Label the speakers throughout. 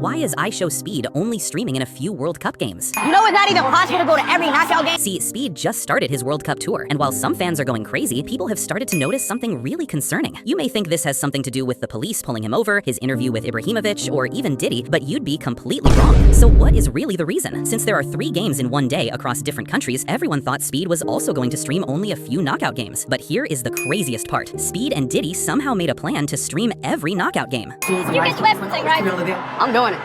Speaker 1: Why is IShowSpeed only streaming in a few World Cup games?
Speaker 2: You know it's not even possible to go to every knockout game?
Speaker 1: See, Speed just started his World Cup tour, and while some fans are going crazy, people have started to notice something really concerning. You may think this has something to do with the police pulling him over, his interview with Ibrahimovic, or even Diddy, but you'd be completely wrong. So what is really the reason? Since there are 3 games in one day across different countries, everyone thought Speed was also going to stream only a few knockout games. But here is the craziest part. Speed and Diddy somehow made a plan to stream every knockout game.
Speaker 2: You get swept from thing, right? I'm doing it.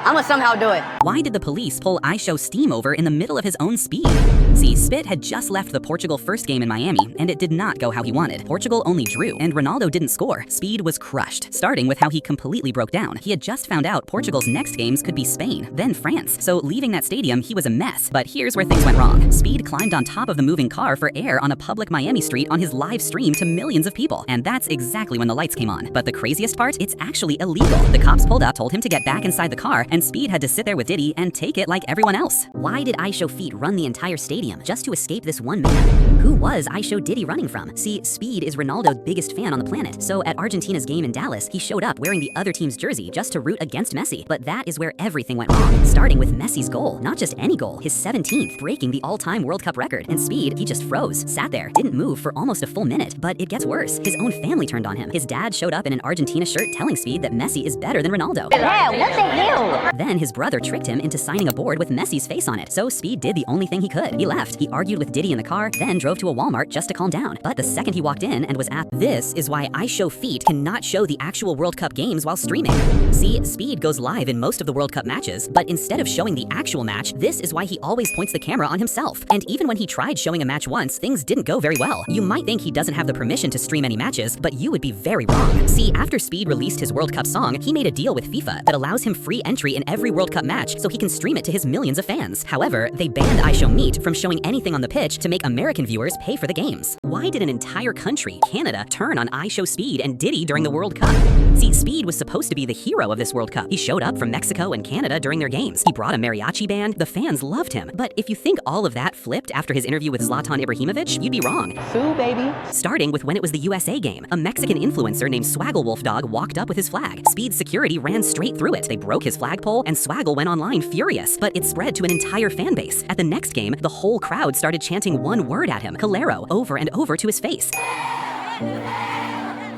Speaker 2: I'm gonna somehow do it.
Speaker 1: Why did the police pull IShowSteam over in the middle of his own Speed? See, Spit had just left the Portugal first game in Miami, and it did not go how he wanted. Portugal only drew, and Ronaldo didn't score. Speed was crushed, starting with how he completely broke down. He had just found out Portugal's next games could be Spain, then France, so leaving that stadium, he was a mess. But here's where things went wrong. Speed climbed on top of the moving car for air on a public Miami street on his live stream to millions of people, and that's exactly when the lights came on. But the craziest part, it's actually illegal. The cops pulled up, told him to get back inside the car, and Speed had to sit there with Diddy and take it like everyone else. Why did IShowFeed run the entire stadium just to escape this one man? Who was IShowDiddy running from? See, Speed is Ronaldo's biggest fan on the planet, so at Argentina's game in Dallas, he showed up wearing the other team's jersey just to root against Messi. But that is where everything went wrong, starting with Messi's goal. Not just any goal, his 17th, breaking the all-time World Cup record. And Speed, he just froze, sat there, didn't move for almost a full minute. But it gets worse. His own family turned on him. His dad showed up in an Argentina shirt telling Speed that Messi is better than Ronaldo.
Speaker 2: Yeah, what the hell?
Speaker 1: Then his brother tricked him into signing a board with Messi's face on it. So Speed did the only thing he could. He left. He argued with Diddy in the car, then drove to a Walmart just to calm down. But the second he walked in and was asked, this is why IShowFeed cannot show the actual World Cup games while streaming. See, Speed goes live in most of the World Cup matches, but instead of showing the actual match, this is why he always points the camera on himself. And even when he tried showing a match once, things didn't go very well. You might think he doesn't have the permission to stream any matches, but you would be very wrong. See, after Speed released his World Cup song, he made a deal with FIFA that allows him free entry in every World Cup match so he can stream it to his millions of fans. However, they banned IShowMeet from showing anything on the pitch to make American viewers pay for the games. Why did an entire country, Canada, turn on IShowSpeed and Diddy during the World Cup? See, Speed was supposed to be the hero of this World Cup. He showed up from Mexico and Canada during their games. He brought a mariachi band. The fans loved him. But if you think all of that flipped after his interview with Zlatan Ibrahimovic, you'd be wrong.
Speaker 2: Sue, baby.
Speaker 1: Starting with when it was the USA game. A Mexican influencer named Swaggle Wolf Dog walked up with his flag. Speed's security ran straight through it. They broke his flagpole, and Swaggle went online furious. But it spread to an entire fan base. At the next game, the whole crowd started chanting one word at him, Calero, over and over to his face.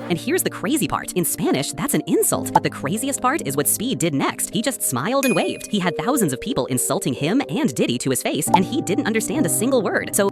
Speaker 1: And here's the crazy part. In Spanish, that's an insult. But the craziest part is what Speed did next. He just smiled and waved. He had thousands of people insulting him and Diddy to his face, and he didn't understand a single word. So